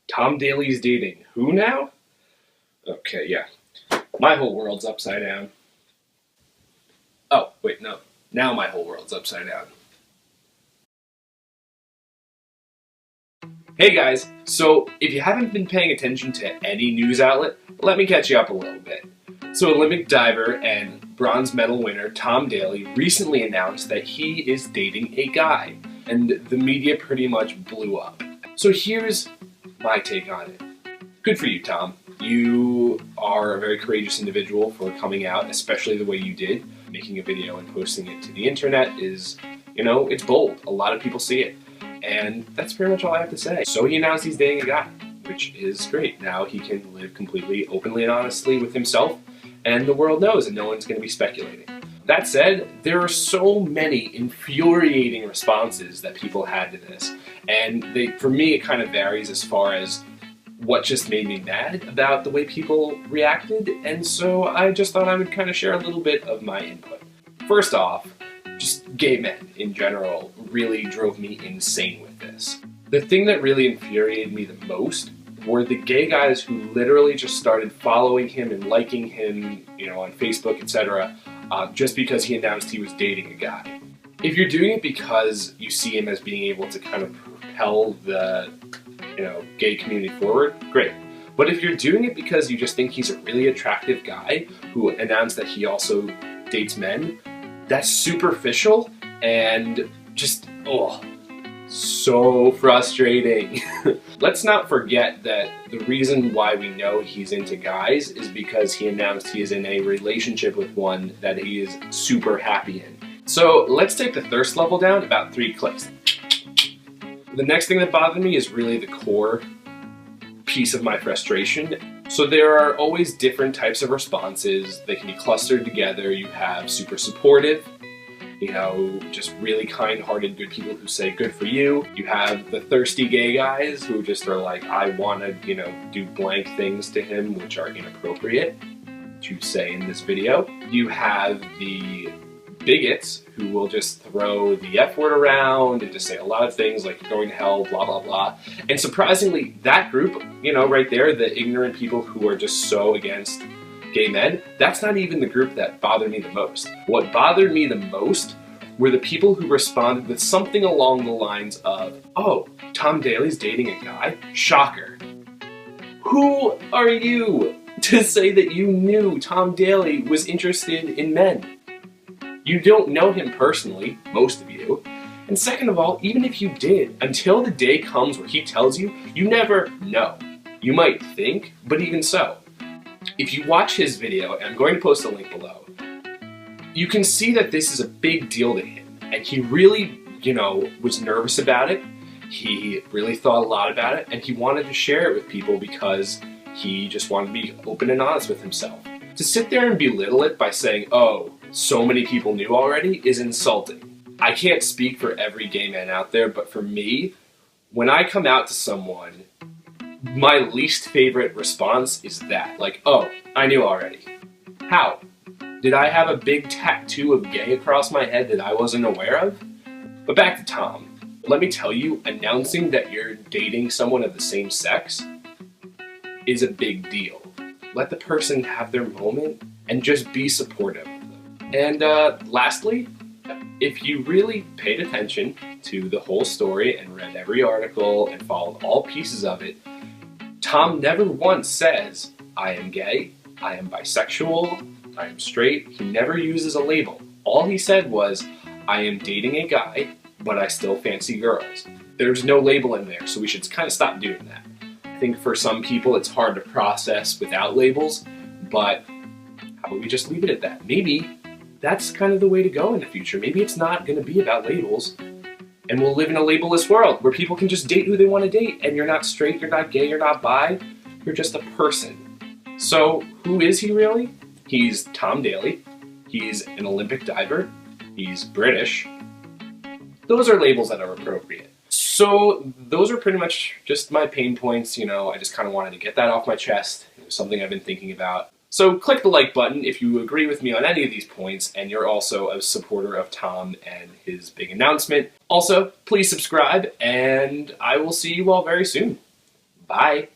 Tom Daley's dating who now? Okay, yeah. My whole world's upside down. Oh, wait, no. Now my whole world's upside down. Hey guys, so if you haven't been paying attention to any news outlet, let me catch you up a little bit. So Olympic diver and bronze medal winner Tom Daley recently announced that he is dating a guy, and the media pretty much blew up. So here's my take on it. Good for you, Tom. You are a very courageous individual for coming out, especially the way you did. Making a video and posting it to the internet is, it's bold. A lot of people see it. And that's pretty much all I have to say. So he announced he's dating a guy, which is great. Now he can live completely openly and honestly with himself, and the world knows, and no one's going to be speculating. That said, there are so many infuriating responses that people had to this, and for me it kind of varies as far as what just made me mad about the way people reacted, and so I just thought I would kind of share a little bit of my input. First off, just gay men in general really drove me insane with this. The thing that really infuriated me the most were the gay guys who literally just started following him and liking him, on Facebook, etc., just because he announced he was dating a guy. If you're doing it because you see him as being able to kind of propel the, gay community forward, great. But if you're doing it because you just think he's a really attractive guy who announced that he also dates men, that's superficial and just, so frustrating. Let's not forget that the reason why we know he's into guys is because he announced he is in a relationship with one that he is super happy in. So let's take the thirst level down about 3 clicks. The next thing that bothered me is really the core piece of my frustration. So there are always different types of responses. They can be clustered together. You have super supportive, just really kind-hearted good people who say good for you. You have the thirsty gay guys who just are like, I want to, do blank things to him which are inappropriate to say in this video. You have the bigots who will just throw the F word around and just say a lot of things like you're going to hell, blah, blah, blah. And surprisingly, that group, right there, the ignorant people who are just so against gay men, that's not even the group that bothered me the most. What bothered me the most were the people who responded with something along the lines of, oh, Tom Daley's dating a guy? Shocker. Who are you to say that you knew Tom Daley was interested in men? You don't know him personally, most of you. And second of all, even if you did, until the day comes where he tells you, you never know. You might think, but even so. If you watch his video, and I'm going to post a link below, you can see that this is a big deal to him. And he really, was nervous about it. He really thought a lot about it, and he wanted to share it with people because he just wanted to be open and honest with himself. To sit there and belittle it by saying, oh, so many people knew already, is insulting. I can't speak for every gay man out there, but for me, when I come out to someone, my least favorite response is that. Like, oh, I knew already. How? Did I have a big tattoo of gay across my head that I wasn't aware of? But back to Tom. Let me tell you, announcing that you're dating someone of the same sex is a big deal. Let the person have their moment and just be supportive. And lastly, if you really paid attention to the whole story and read every article and followed all pieces of it, Tom never once says, I am gay, I am bisexual, I am straight. He never uses a label. All he said was, I am dating a guy, but I still fancy girls. There's no label in there, so we should kind of stop doing that. I think for some people it's hard to process without labels, but how about we just leave it at that? Maybe that's kind of the way to go in the future. Maybe it's not going to be about labels, and we'll live in a labelless world where people can just date who they want to date, and you're not straight, you're not gay, you're not bi, you're just a person. So who is he really? He's Tom Daley. He's an Olympic diver. He's British. Those are labels that are appropriate. So those are pretty much just my pain points. I just kind of wanted to get that off my chest. It was something I've been thinking about. So click the like button if you agree with me on any of these points and you're also a supporter of Tom and his big announcement. Also, please subscribe and I will see you all very soon. Bye!